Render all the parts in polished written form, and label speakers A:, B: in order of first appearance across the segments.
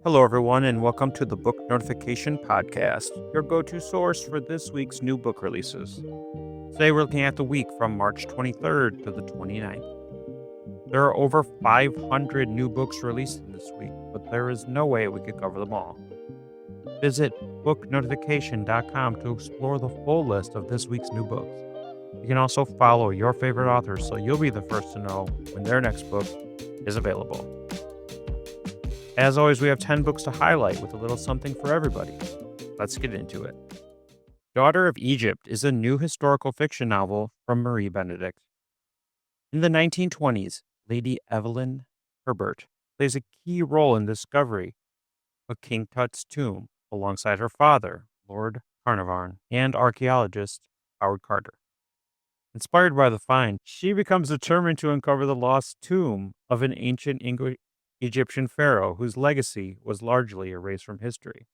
A: Hello, everyone, and welcome to the Book Notification Podcast, your go-to source for this week's new book releases. Today, we're looking at the week from March 23rd to the 29th. There are over 500 new books released in this week, but there is no way we could cover them all. Visit booknotification.com to explore the full list of this week's new books. You can also follow your favorite authors so you'll be the first to know when their next book is available. As always, we have 10 books to highlight with a little something for everybody. Let's get into it. Daugher of Egypt is a new historical fiction novel from Benedict. In the 1920s, Lady Evelyn Herbert plays a key role in the discovery of King Tut's tomb alongside her father, Lord Carnarvon, and archaeologist Howard Carter. Inspired by the find, she becomes determined to uncover the lost tomb of an ancient Egyptian pharaoh whose legacy was largely erased from history.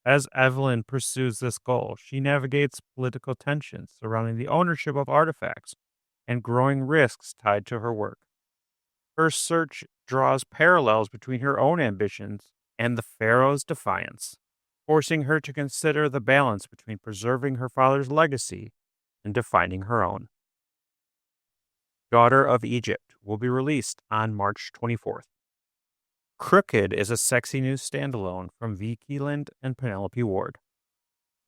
A: As Evelyn pursues this goal, she navigates political tensions surrounding the ownership of artifacts and growing risks tied to her work. Her search draws parallels between her own ambitions and the pharaoh's defiance, forcing her to consider the balance between preserving her father's legacy and defining her own. Daugher of Egypt will be released on March 24th. Crooked is a sexy new standalone from Keeland and Penelope Ward.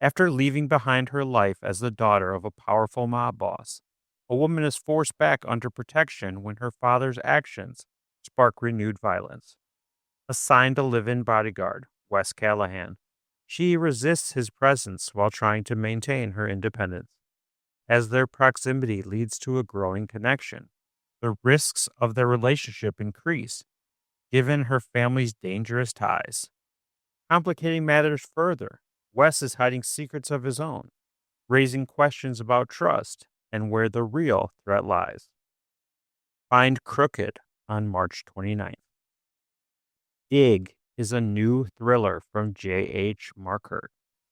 A: After leaving behind her life as the daughter of a powerful mob boss, a woman is forced back under protection when her father's actions spark renewed violence. Assigned a live-in bodyguard, Wes Callahan, she resists his presence while trying to maintain her independence. As their proximity leads to a growing connection, the risks of their relationship increase, given her family's dangerous ties. Complicating matters further, Wes is hiding secrets of his own, raising questions about trust and where the real threat lies. Find Crooked on March 29th. Dig is a new thriller from J.H. Markett.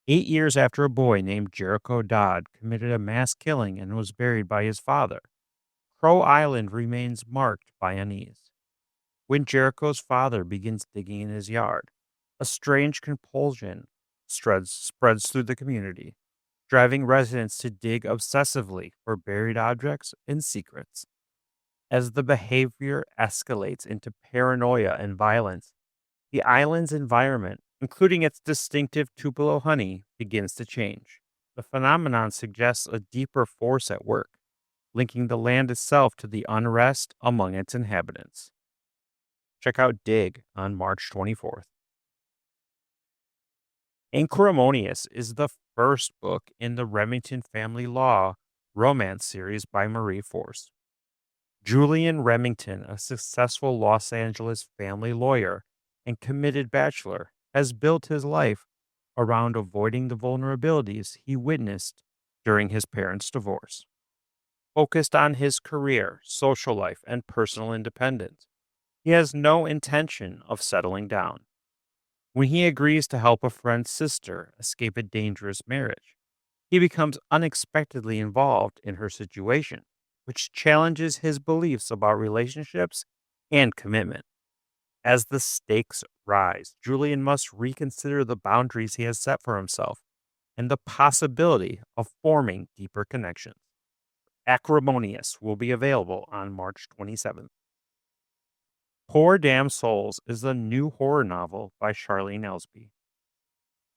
A: 8 years after a boy named Jericho Dodd committed a mass killing and was buried by his father, Crow Island remains marked by unease. When Jericho's father begins digging in his yard, a strange compulsion spreads through the community, driving residents to dig obsessively for buried objects and secrets. As the behavior escalates into paranoia and violence, the island's environment, including its distinctive Tupelo honey, begins to change. The phenomenon suggests a deeper force at work, linking the land itself to the unrest among its inhabitants. Check out Dig on March 24th. Acrimonious is the first book in the Remington Family Law romance series by Marie Force. Julian Remington, a successful Los Angeles family lawyer and committed bachelor, has built his life around avoiding the vulnerabilities he witnessed during his parents' divorce. Focused on his career, social life, and personal independence, he has no intention of settling down. When he agrees to help a friend's sister escape a dangerous marriage, he becomes unexpectedly involved in her situation, which challenges his beliefs about relationships and commitment. As the stakes rise, Julian must reconsider the boundaries he has set for himself and the possibility of forming deeper connections. Acrimonious will be available on March 27th. Poor Damn Souls is a new horror novel by Charlene Elsby.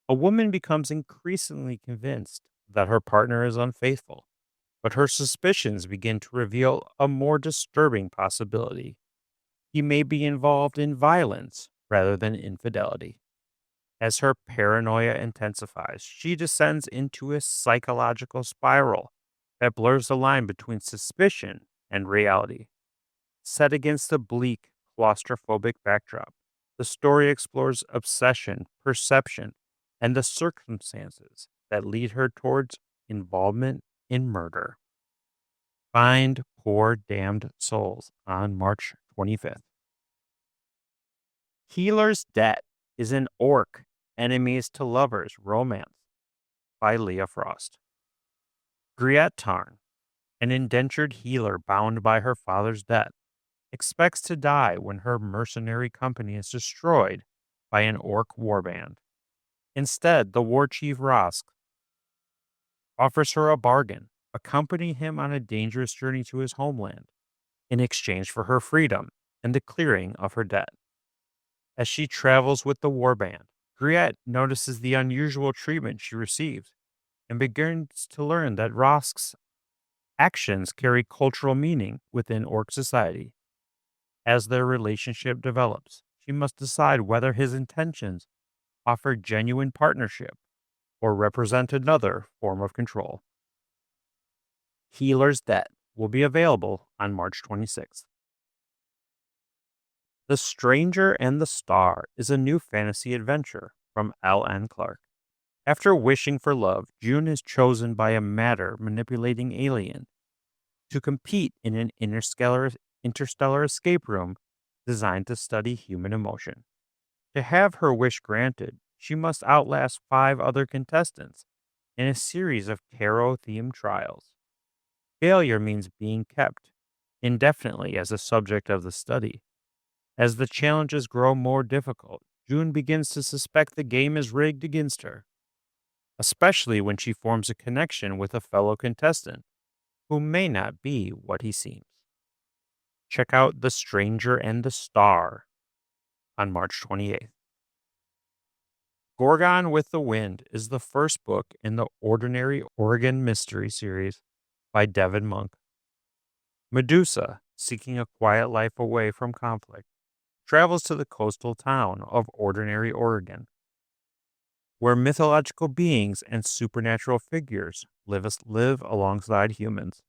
A: A woman becomes increasingly convinced that her partner is unfaithful, but her suspicions begin to reveal a more disturbing possibility. He may be involved in violence rather than infidelity. As her paranoia intensifies, she descends into a psychological spiral that blurs the line between suspicion and reality. Set against a bleak, claustrophobic backdrop, the story explores obsession, perception, and the circumstances that lead her towards involvement in murder. Find Poor Damned Souls on March 25th. Healer's Debt is an orc enemies to lovers romance by Leah Frost. Griet Tarn, an indentured healer bound by her father's debt, expects to die when her mercenary company is destroyed by an orc warband. Instead, the war chief Rosk offers her a bargain, accompany him on a dangerous journey to his homeland in exchange for her freedom and the clearing of her debt. As she travels with the warband, Griette notices the unusual treatment she received and begins to learn that Rosk's actions carry cultural meaning within orc society. As their relationship develops, she must decide whether his intentions offer genuine partnership or represent another form of control. Healer's Debt will be available on March 26th. The Stranger and the Star is a new fantasy adventure from L.N. Clarke. After wishing for love, June is chosen by a matter-manipulating alien to compete in an interstellar escape room designed to study human emotion. To have her wish granted, she must outlast 5 other contestants in a series of tarot-themed trials. Failure means being kept indefinitely as a subject of the study. As the challenges grow more difficult, June begins to suspect the game is rigged against her, especially when she forms a connection with a fellow contestant who may not be what he seems. Check out The Stranger and the Star on March 28th. Gorgon with the Wind is the first book in the Ordinary Oregon Mystery series by Devon Monk. Medusa, seeking a quiet life away from conflict, travels to the coastal town of Ordinary Oregon, where mythological beings and supernatural figures live alongside humans.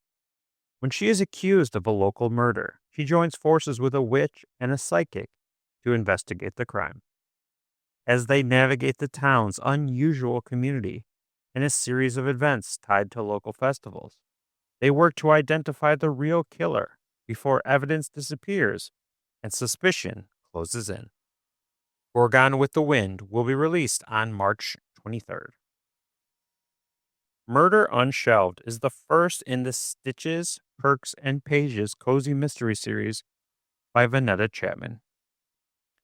A: When she is accused of a local murder, she joins forces with a witch and a psychic to investigate the crime. As they navigate the town's unusual community and a series of events tied to local festivals, they work to identify the real killer before evidence disappears and suspicion closes in. Gorgon with the Wind will be released on March 23rd. Murder UnShelved is the first in the Stitches, Perks, and Pages cozy mystery series by Vannetta Chapman.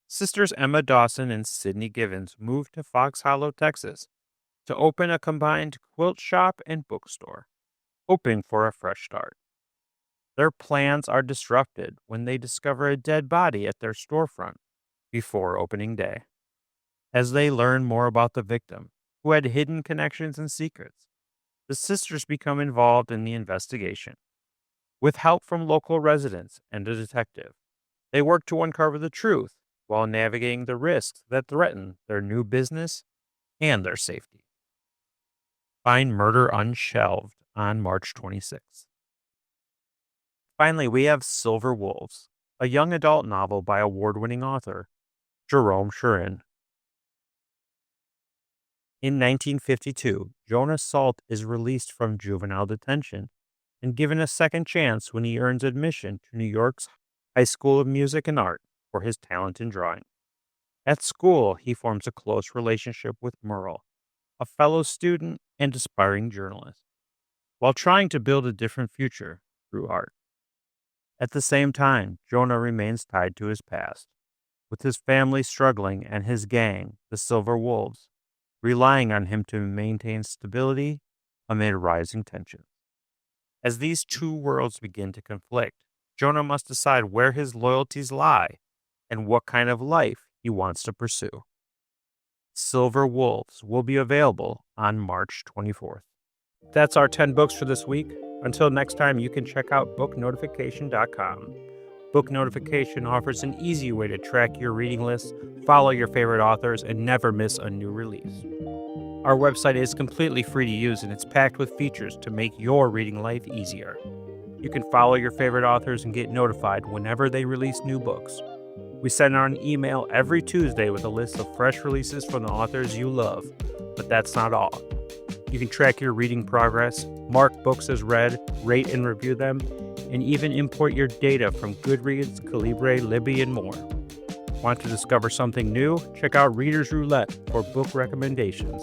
A: Sisters Emma Dawson and Sydney Givens moved to Fox Hollow, Texas, to open a combined quilt shop and bookstore, hoping for a fresh start. Their plans are disrupted when they discover a dead body at their storefront before opening day. As they learn more about the victim, who had hidden connections and secrets, the sisters become involved in the investigation. With help from local residents and a detective, they work to uncover the truth while navigating the risks that threaten their new business and their safety. Find Murder UnShelved on March 26th. Finally, we have Silver Wolves, a young adult novel by award-winning author Jerome. In 1952, Jonas Salt is released from juvenile detention and given a second chance when he earns admission to New York's High School of Music and Art for his talent in drawing. At school, he forms a close relationship with Merle, a fellow student and aspiring journalist, while trying to build a different future through art. At the same time, Jonah remains tied to his past, with his family struggling and his gang, the Silver Wolves, relying on him to maintain stability amid rising tensions. As these two worlds begin to conflict, Jonah must decide where his loyalties lie and what kind of life he wants to pursue. Silver Wolves will be available on March 24th. That's our 10 books for this week. Until next time, you can check out booknotification.com. Book Notification offers an easy way to track your reading list, follow your favorite authors, and never miss a new release. Our website is completely free to use, and it's packed with features to make your reading life easier. You can follow your favorite authors and get notified whenever they release new books. We send out an email every Tuesday with a list of fresh releases from the authors you love, but that's not all. You can track your reading progress, mark books as read, rate and review them, and even import your data from Goodreads, Calibre, Libby, and more. Want to discover something new? Check out Reader's Roulette for book recommendations,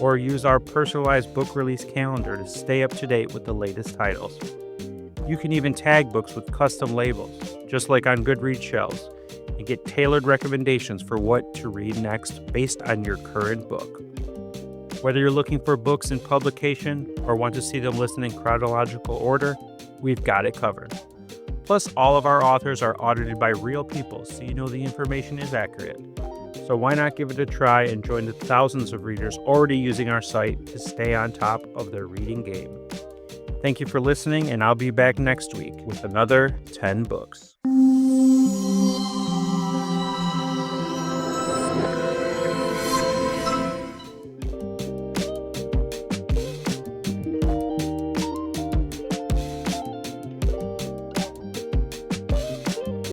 A: or use our personalized book release calendar to stay up to date with the latest titles. You can even tag books with custom labels, just like on Goodreads shelves, and get tailored recommendations for what to read next based on your current book. Whether you're looking for books in publication or want to see them listed in chronological order, we've got it covered. Plus, all of our authors are audited by real people, so you know the information is accurate. So why not give it a try and join the thousands of readers already using our site to stay on top of their reading game. Thank you for listening, and I'll be back next week with another 10 books.